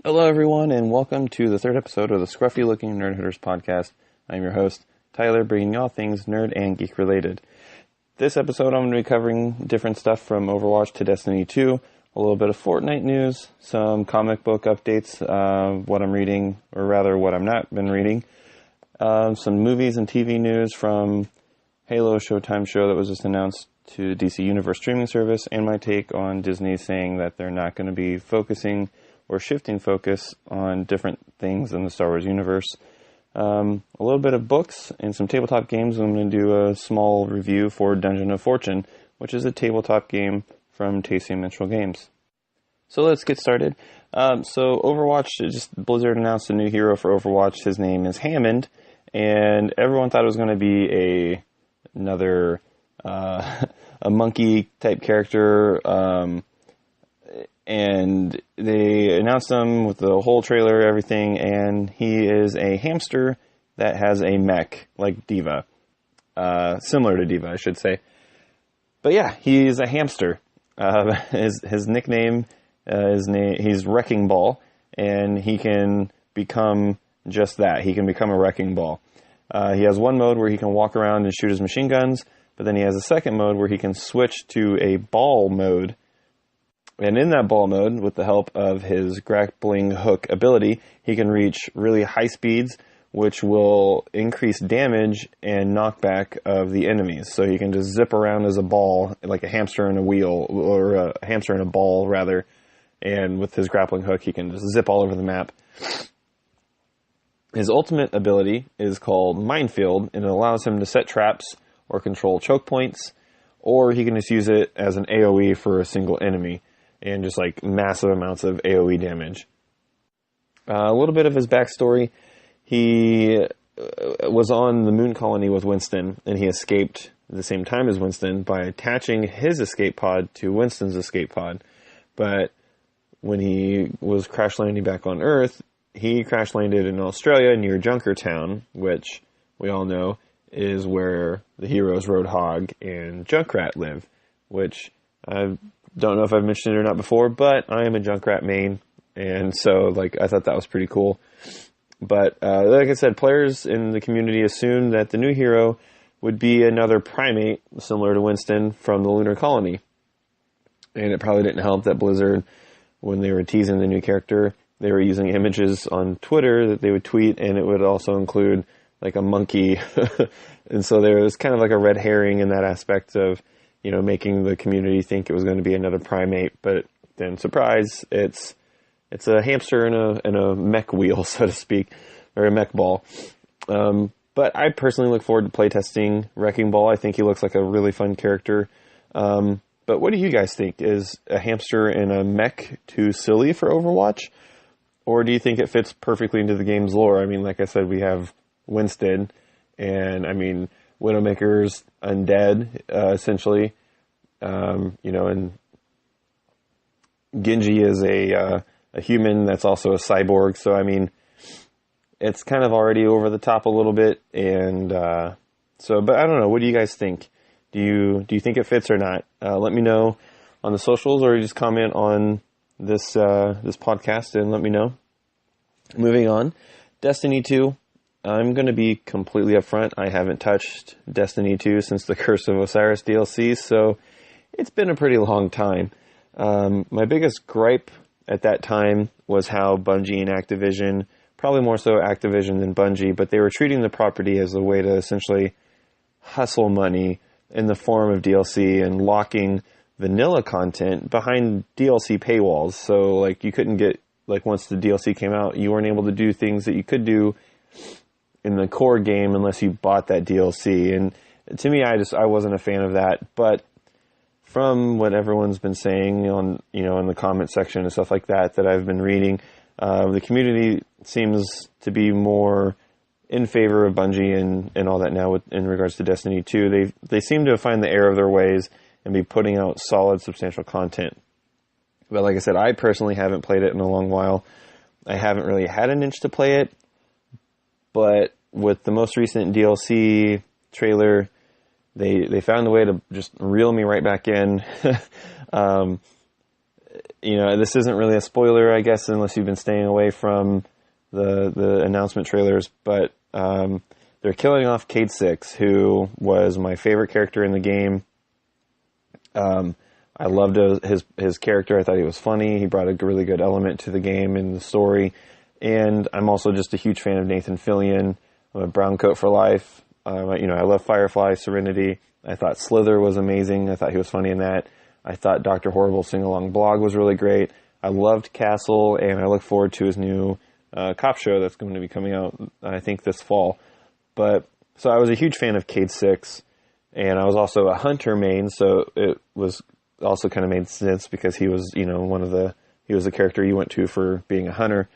Hello, everyone, and welcome to the third episode of the Scruffy Looking Nerd Hooders podcast. I'm your host, Tyler, bringing you all things nerd and geek related. This episode, I'm going to be covering different stuff from Overwatch to Destiny 2, a little bit of Fortnite news, some comic book updates, what I'm reading, or rather what I'm not been reading, some movies and TV news from Halo Showtime show that was just announced to DC Universe streaming service, and my take on Disney saying that they're not going to be focusing or shifting focus on different things in the Star Wars universe. A little bit of books and some tabletop games. I'm going to do a small review for Dungeon of Fortune, which is a tabletop game from Tasty and Minstrel Games. So let's get started. So Overwatch, Blizzard announced a new hero for Overwatch. His name is Hammond, and everyone thought it was going to be another a monkey type character. And they announced him with the whole trailer, everything, and he is a hamster that has a mech, like D.Va. Similar to D.Va, I should say. But yeah, he's a hamster. His nickname, he's Wrecking Ball, and he can become just that. He can become a Wrecking Ball. He has one mode where he can walk around and shoot his machine guns, but then he has a second mode where he can switch to a ball mode. And in that ball mode, with the help of his grappling hook ability, he can reach really high speeds, which will increase damage and knockback of the enemies. So he can just zip around as a ball, like a hamster in a wheel, or a hamster in a ball, rather. And with his grappling hook, he can just zip all over the map. His ultimate ability is called Minefield, and it allows him to set traps or control choke points, or he can just use it as an AoE for a single enemy, and just like massive amounts of AoE damage. A little bit of his backstory. He was on the moon colony with Winston, and he escaped at the same time as Winston by attaching his escape pod to Winston's escape pod. But when he was crash landing back on Earth, he crash landed in Australia near Junkertown, which we all know is where the heroes Roadhog and Junkrat live, which I don't know if I've mentioned it or not before, but I am a Junkrat main, and so I thought that was pretty cool. But like I said, players in the community assumed that the new hero would be another primate similar to Winston from the lunar colony. And it probably didn't help that Blizzard, when they were teasing the new character, they were using images on Twitter that they would tweet, and it would also include like a monkey. And so there was kind of like a red herring in that aspect of, making the community think it was going to be another primate, but then surprise, it's a hamster in a mech wheel, so to speak, or a mech ball. But I personally look forward to playtesting Wrecking Ball. I think he looks like a really fun character. But what do you guys think? Is a hamster in a mech too silly for Overwatch? Or do you think it fits perfectly into the game's lore? I mean, like I said, we have Winston, and Widowmaker's undead, essentially. And Genji is a human that's also a cyborg. So, it's kind of already over the top a little bit. And but I don't know. What do you guys think? Do you think it fits or not? Let me know on the socials, or just comment on this podcast and let me know. Moving on, Destiny 2. I'm going to be completely upfront. I haven't touched Destiny 2 since the Curse of Osiris DLC, so it's been a pretty long time. My biggest gripe at that time was how Bungie and Activision, probably more so Activision than Bungie, but they were treating the property as a way to essentially hustle money in the form of DLC and locking vanilla content behind DLC paywalls. So, you couldn't get, once the DLC came out, you weren't able to do things that you could do in the core game unless you bought that DLC. And to me, I wasn't a fan of that. But from what everyone's been saying on, in the comment section and stuff like that I've been reading, the community seems to be more in favor of Bungie and all that now in regards to Destiny 2. They seem to find the error of their ways and be putting out solid, substantial content. But like I said, I personally haven't played it in a long while. I haven't really had an itch to play it. But with the most recent DLC trailer, they found a way to just reel me right back in. this isn't really a spoiler, I guess, unless you've been staying away from the announcement trailers, but they're killing off Cade Six, who was my favorite character in the game. I loved his character. I thought he was funny. He brought a really good element to the game and the story. And I'm also just a huge fan of Nathan Fillion. I'm a brown coat for life. I love Firefly, Serenity. I thought Slither was amazing. I thought he was funny in that. I thought Dr. Horrible's sing-along blog was really great. I loved Castle, and I look forward to his new cop show that's going to be coming out, I think, this fall. So I was a huge fan of Cade Six, and I was also a Hunter main, so it was also kind of made sense because he was, he was the character you went to for being a Hunter.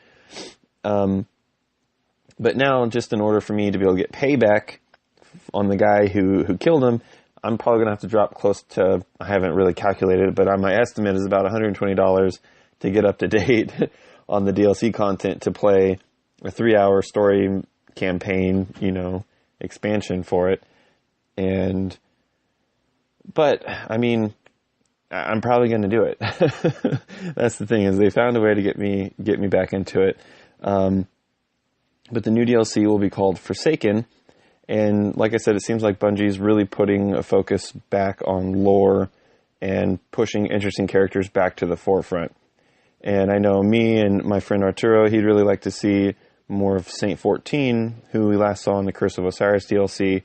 But now, just in order for me to be able to get payback on the guy who killed him, I'm probably going to have to drop close to, I haven't really calculated it, but my estimate is about $120 to get up to date on the DLC content to play a 3-hour story campaign, expansion for it. But I mean, I'm probably going to do it. That's the thing, is they found a way to get me back into it. But the new DLC will be called Forsaken. And like I said, it seems like Bungie's really putting a focus back on lore and pushing interesting characters back to the forefront. And I know me and my friend Arturo, he'd really like to see more of Saint 14, who we last saw in the Curse of Osiris DLC.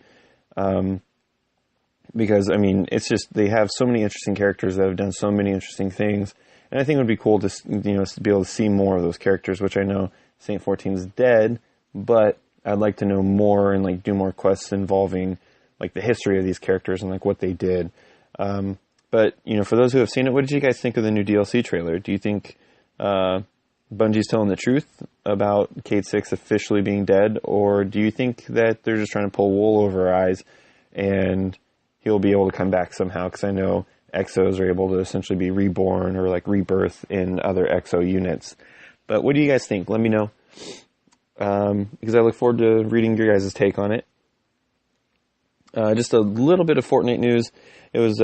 Because, I mean, it's just, they have so many interesting characters that have done so many interesting things. And I think it would be cool to, to be able to see more of those characters, which I know Saint 14 is dead, but I'd like to know more and do more quests involving the history of these characters and what they did. But for those who have seen it, what did you guys think of the new DLC trailer? Do you think Bungie's telling the truth about Cade Six officially being dead, or do you think that they're just trying to pull wool over our eyes and he'll be able to come back somehow? Because I know Exos are able to essentially be reborn or rebirth in other Exo units. But what do you guys think? Let me know. Because I look forward to reading your guys' take on it. Just a little bit of Fortnite news. It was,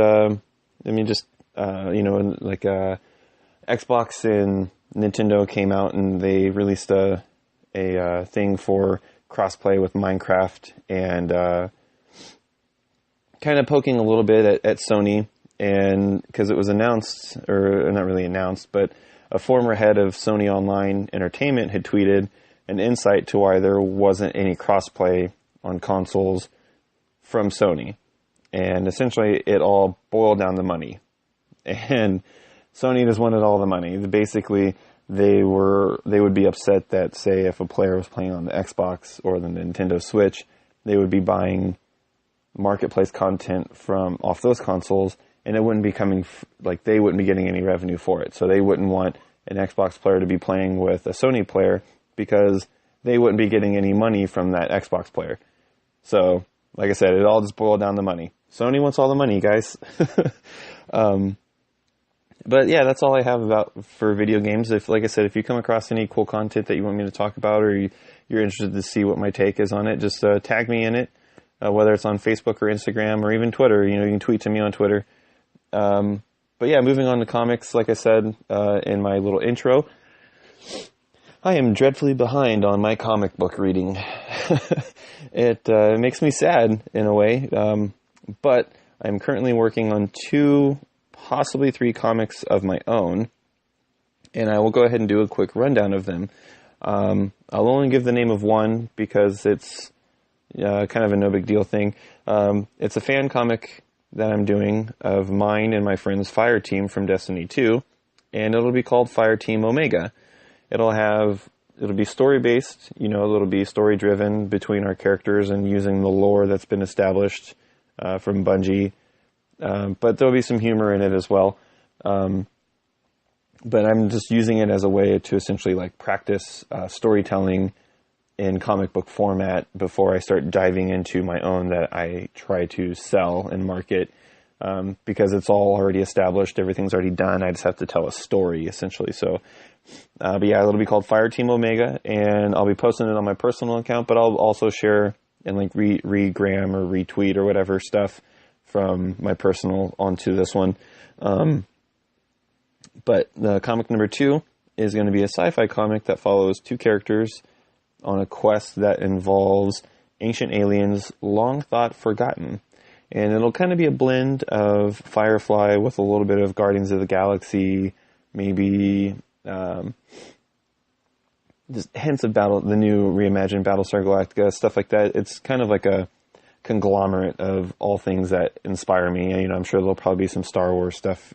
Xbox and Nintendo came out and they released a thing for crossplay with Minecraft, and kind of poking a little bit at Sony, and because it was announced, or not really announced, but a former head of Sony Online Entertainment had tweeted an insight to why there wasn't any crossplay on consoles from Sony. And essentially it all boiled down to money. And Sony just wanted all the money. Basically, they would be upset that, say, if a player was playing on the Xbox or the Nintendo Switch, they would be buying marketplace content off those consoles, and it wouldn't be coming, they wouldn't be getting any revenue for it. So they wouldn't want an Xbox player to be playing with a Sony player, because they wouldn't be getting any money from that Xbox player. So, like I said, it all just boiled down to money. Sony wants all the money, guys. But yeah, that's all I have for video games. Like I said, if you come across any cool content that you want me to talk about, or you're interested to see what my take is on it, just tag me in it, whether it's on Facebook or Instagram or even Twitter. You can tweet to me on Twitter. But yeah, moving on to comics, like I said in my little intro, I am dreadfully behind on my comic book reading. It makes me sad in a way, but I'm currently working on 2, possibly 3 comics of my own, and I will go ahead and do a quick rundown of them. I'll only give the name of one because it's kind of a no big deal thing. It's a fan comic that I'm doing of mine and my friend's fire team from Destiny 2, and it'll be called Fire Team Omega. It'll be story-based, it'll be story-driven between our characters and using the lore that's been established from Bungie. But there'll be some humor in it as well. But I'm just using it as a way to essentially practice storytelling in comic book format before I start diving into my own that I try to sell and market. Because it's all already established, everything's already done. I just have to tell a story, essentially. So, but yeah, it'll be called Fire Team Omega, and I'll be posting it on my personal account, but I'll also share and regram or retweet or whatever stuff from my personal onto this one. But the comic number 2 is going to be a sci-fi comic that follows 2 characters on a quest that involves ancient aliens long thought forgotten. And it'll kind of be a blend of Firefly with a little bit of Guardians of the Galaxy, maybe just hints of the new reimagined Battlestar Galactica, stuff like that. It's kind of like a conglomerate of all things that inspire me. And, I'm sure there'll probably be some Star Wars stuff,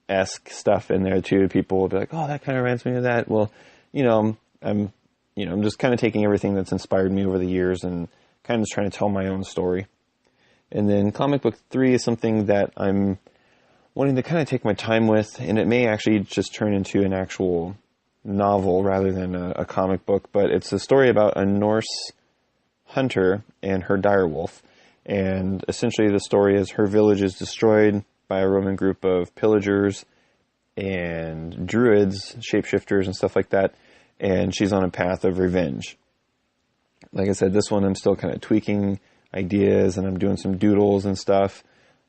esque stuff in there too. People will be like, oh, that kind of reminds me of that. Well, I'm just kind of taking everything that's inspired me over the years and kind of just trying to tell my own story. And then comic book 3 is something that I'm wanting to kind of take my time with, and it may actually just turn into an actual novel rather than a comic book, but it's a story about a Norse hunter and her direwolf. And essentially the story is her village is destroyed by a Roman group of pillagers and druids, shapeshifters and stuff like that, and she's on a path of revenge. Like I said, this one I'm still kind of tweaking ideas and I'm doing some doodles and stuff.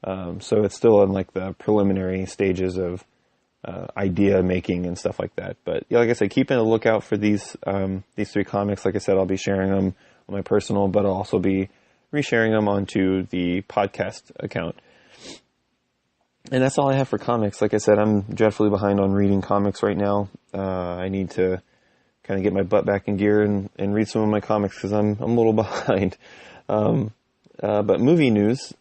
So it's still in like the preliminary stages of idea making and stuff like that. But yeah, like I said, keep a lookout for these 3 comics. Like I said, I'll be sharing them on my personal, but I'll also be resharing them onto the podcast account. And that's all I have for comics. Like I said, I'm dreadfully behind on reading comics right now. I need to kind of get my butt back in gear and read some of my comics because I'm a little behind. But movie news,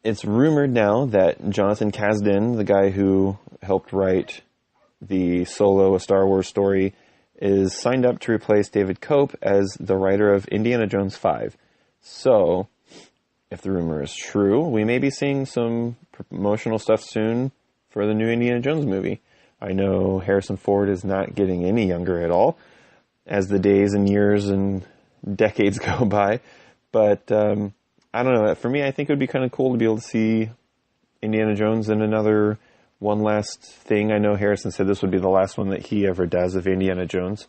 it's rumored now that Jonathan Kasdan, the guy who helped write the Solo, a Star Wars story, is signed up to replace David Cope as the writer of Indiana Jones 5. So, if the rumor is true, we may be seeing some promotional stuff soon for the new Indiana Jones movie. I know Harrison Ford is not getting any younger at all as the days and years and decades go by. But I don't know. For me, I think it would be kind of cool to be able to see Indiana Jones in another one last thing. I know Harrison said this would be the last one that he ever does of Indiana Jones.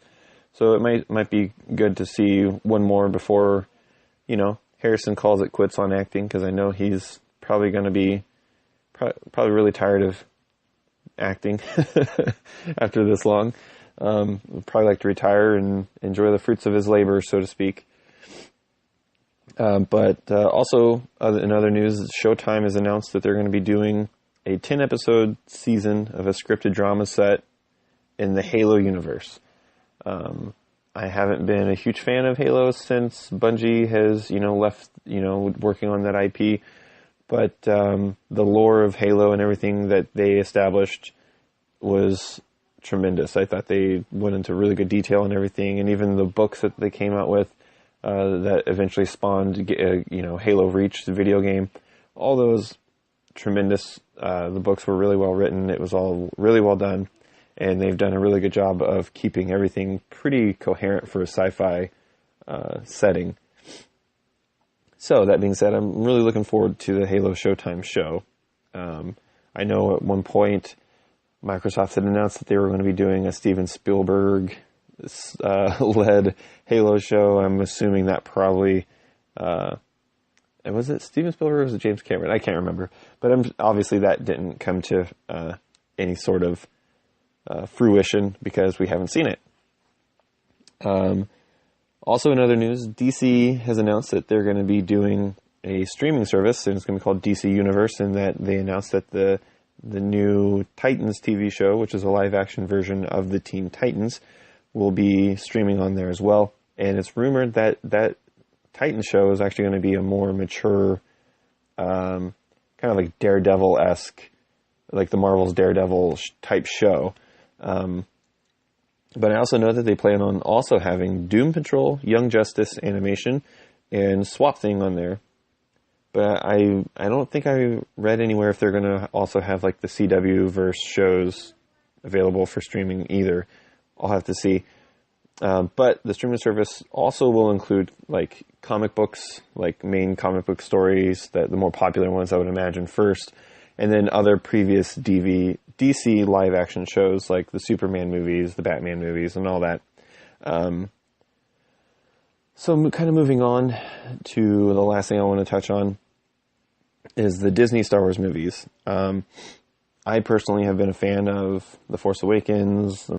So it might be good to see one more before, Harrison calls it quits on acting, because I know he's probably going to be probably really tired of acting after this long. Would probably like to retire and enjoy the fruits of his labor, so to speak. But also, in other news, Showtime has announced that they're going to be doing a 10-episode season of a scripted drama set in the Halo universe. I haven't been a huge fan of Halo since Bungie has, left, working on that IP. But the lore of Halo and everything that they established was tremendous. I thought they went into really good detail and everything, and even the books that they came out with that eventually spawned, Halo Reach, the video game. All those tremendous. The books were really well written. It was all really well done. And they've done a really good job of keeping everything pretty coherent for a sci-fi setting. So, that being said, I'm really looking forward to the Halo Showtime show. I know at one point, Microsoft had announced that they were going to be doing a Steven Spielberg led Halo show. I'm assuming that probably... was it Steven Spielberg or was it James Cameron? I can't remember. But obviously that didn't come to any sort of fruition because we haven't seen it. Also in other news, DC has announced that they're going to be doing a streaming service, and it's going to be called DC Universe, and that they announced that the new Titans TV show, which is a live-action version of the Teen Titans, will be streaming on there as well. And it's rumored that that Titan show is actually going to be a more mature, kind of like Daredevil-esque, like the Marvel's Daredevil type show. But I also know that they plan on also having Doom Patrol, Young Justice animation, and Swamp Thing on there. But I don't think I read anywhere if they're going to also have like the CW verse shows available for streaming either. I'll have to see. But the streaming service also will include like comic books, like main comic book stories, that the more popular ones I would imagine first, and then other previous DC live action shows like the Superman movies, the Batman movies, and all that. So kind of moving on to the last thing I want to touch on is the Disney Star Wars movies. I personally have been a fan of The Force Awakens,